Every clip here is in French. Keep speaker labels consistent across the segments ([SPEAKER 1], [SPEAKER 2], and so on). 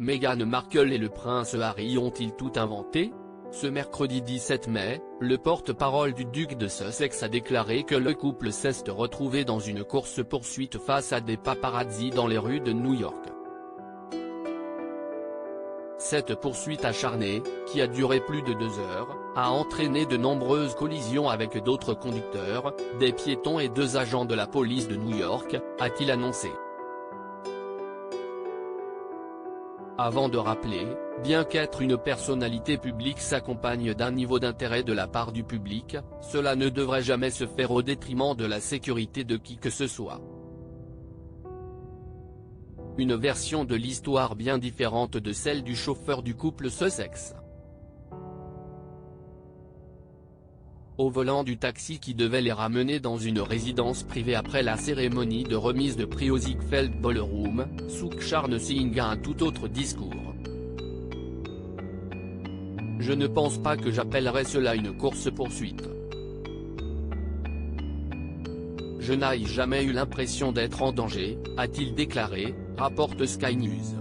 [SPEAKER 1] Meghan Markle et le prince Harry ont-ils tout inventé? Ce mercredi 17 mai, le porte-parole du duc de Sussex a déclaré que le couple s'est retrouvé dans une course-poursuite face à des paparazzi dans les rues de New York. Cette poursuite acharnée, qui a duré plus de 2 heures, a entraîné de nombreuses collisions avec d'autres conducteurs, des piétons et 2 agents de la police de New York, a-t-il annoncé. Avant de rappeler, bien qu'être une personnalité publique s'accompagne d'un niveau d'intérêt de la part du public, cela ne devrait jamais se faire au détriment de la sécurité de qui que ce soit. Une version de l'histoire bien différente de celle du chauffeur du couple Sussex. Au volant du taxi qui devait les ramener dans une résidence privée après la cérémonie de remise de prix au Ziegfeld Ballroom, Suk Char Singh a un tout autre discours. Je ne pense pas que j'appellerais cela une course-poursuite. Je n'ai jamais eu l'impression d'être en danger, a-t-il déclaré, rapporte Sky News.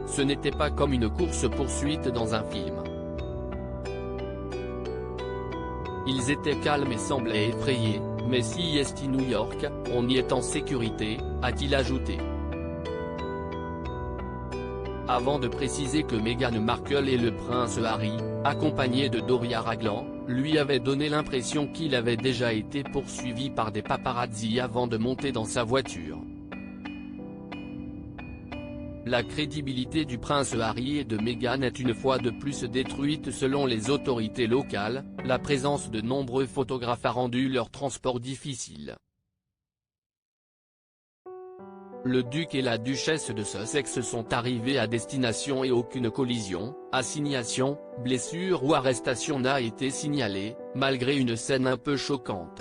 [SPEAKER 1] Ce n'était pas comme une course-poursuite dans un film. Ils étaient calmes et semblaient effrayés, mais si est New York, on y est en sécurité, a-t-il ajouté. Avant de préciser que Meghan Markle et le prince Harry, accompagnés de Doria Ragland, lui avaient donné l'impression qu'il avait déjà été poursuivi par des paparazzi avant de monter dans sa voiture. La crédibilité du prince Harry et de Meghan est une fois de plus détruite selon les autorités locales, la présence de nombreux photographes a rendu leur transport difficile. Le duc et la duchesse de Sussex sont arrivés à destination et aucune collision, assignation, blessure ou arrestation n'a été signalée, malgré une scène un peu choquante.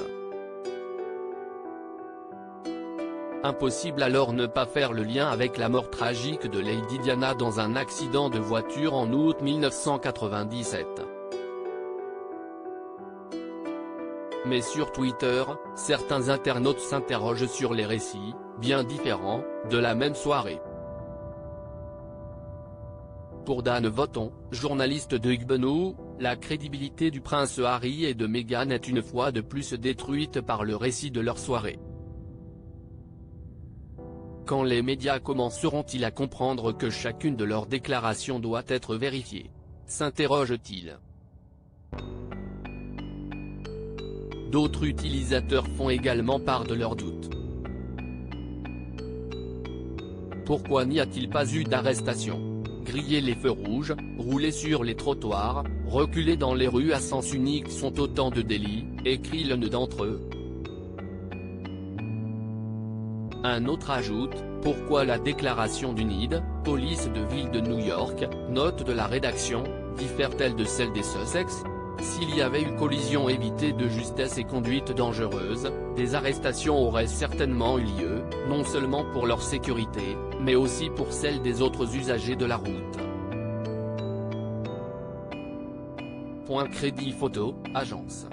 [SPEAKER 1] Impossible alors ne pas faire le lien avec la mort tragique de Lady Diana dans un accident de voiture en août 1997. Mais sur Twitter, certains internautes s'interrogent sur les récits, bien différents, de la même soirée. Pour Dan Voton, journaliste de Huguenot, la crédibilité du prince Harry et de Meghan est une fois de plus détruite par le récit de leur soirée. Quand les médias commenceront-ils à comprendre que chacune de leurs déclarations doit être vérifiée? S'interroge-t-il. D'autres utilisateurs font également part de leurs doutes. Pourquoi n'y a-t-il pas eu d'arrestation? Griller les feux rouges, rouler sur les trottoirs, reculer dans les rues à sens unique sont autant de délits, écrit l'un d'entre eux. Un autre ajoute, pourquoi la déclaration du NID, police de ville de New York, note de la rédaction, diffère-t-elle de celle des Sussex? S'il y avait eu collision évitée de justesse et conduite dangereuse, des arrestations auraient certainement eu lieu, non seulement pour leur sécurité, mais aussi pour celle des autres usagers de la route. Crédit photo, agence.